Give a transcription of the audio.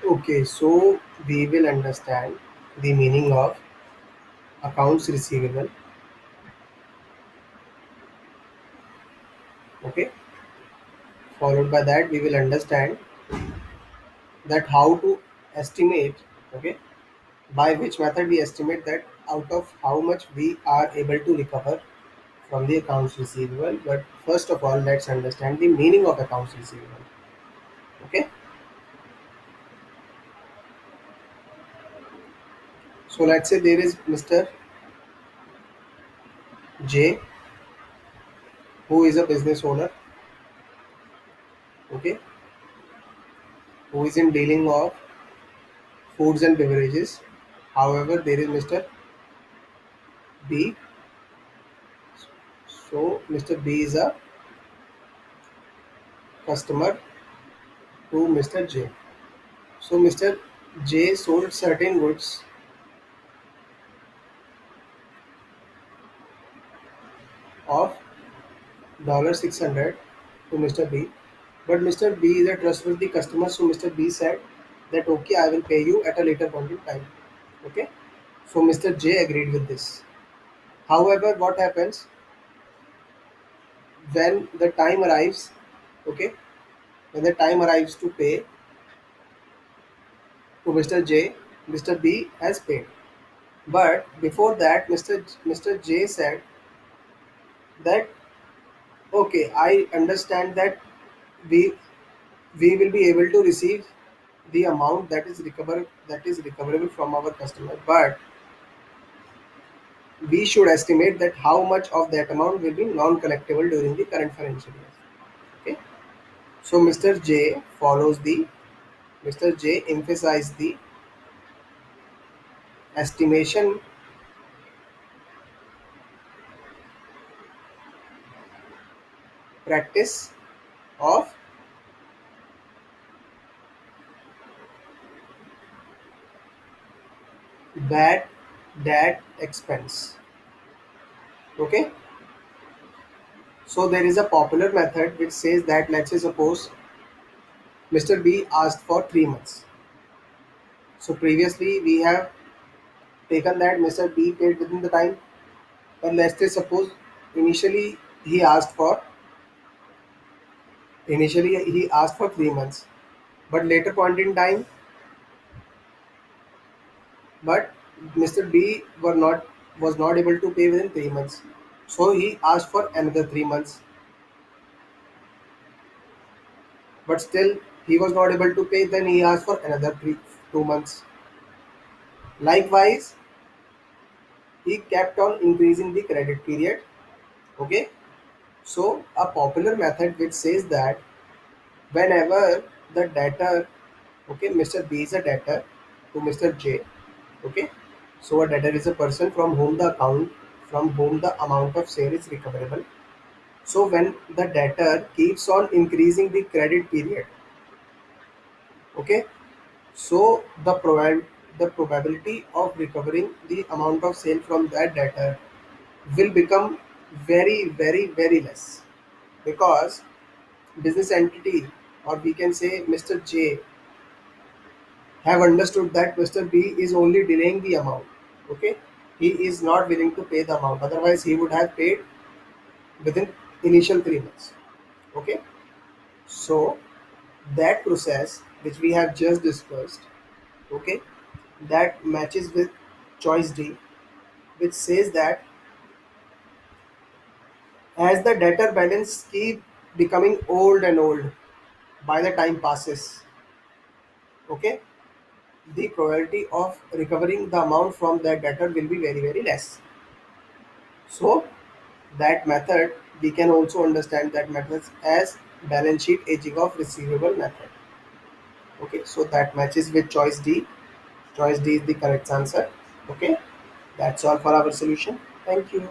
Okay, so we will understand the meaning of accounts receivable. Okay, followed by that we will understand that how to estimate. Okay, by which method we estimate that out of how much we are able to recover from the accounts receivable. But first of all, let's understand the meaning of accounts receivable. Okay, so let's say there is Mr. J, who is a business owner. Okay, who is in dealing of foods and beverages. However, there is Mr. B. So Mr. B is a customer to Mr. J. So Mr. J sold certain goods of 600 to Mr. B. But Mr. B is a trustworthy customer, so Mr. B said that okay, I will pay you at a later point in time. Okay. So Mr. J agreed with this. However, what happens when the time arrives? Okay, when the time arrives to pay to Mr. J, Mr. B has paid. But before that, Mr. J said that okay, I understand that we we will be able to receive the amount that is recoverable from our customer, but we should estimate that how much of that amount will be non-collectible during the current financial year. Okay, so Mr. J emphasized the estimation practice of bad debt expense. Okay, so there is a popular method which says that let's say suppose Mr. B asked for 3 months. So previously we have taken that Mr. B paid within the time, but let's say suppose initially he asked for he asked for 3 months, but later point in time, but Mr. B was not able to pay within 3 months. So he asked for another 3 months, but still he was not able to pay. Then he asked for another 2 months. Likewise, he kept on increasing the credit period. Okay, so a popular method which says that whenever the debtor, okay, Mr. B is a debtor to Mr. J. Okay, so a debtor is a person from whom the amount of sale is recoverable. So when the debtor keeps on increasing the credit period, okay, so the probability of recovering the amount of sale from that debtor will become very less, because business entity, or we can say Mr. J, have understood that Mr. B is only delaying the amount. Okay, he is not willing to pay the amount, otherwise he would have paid within initial 3 months. Okay, so that process which we have just discussed, okay, that matches with choice D, which says that as the debtor balance keep becoming old and old by the time passes, okay, the probability of recovering the amount from that debtor will be very less. So that method, we can also understand that method as balance sheet aging of receivable method. Okay, so that matches with choice D. Choice D is the correct answer. Okay, that's all for our solution. Thank you.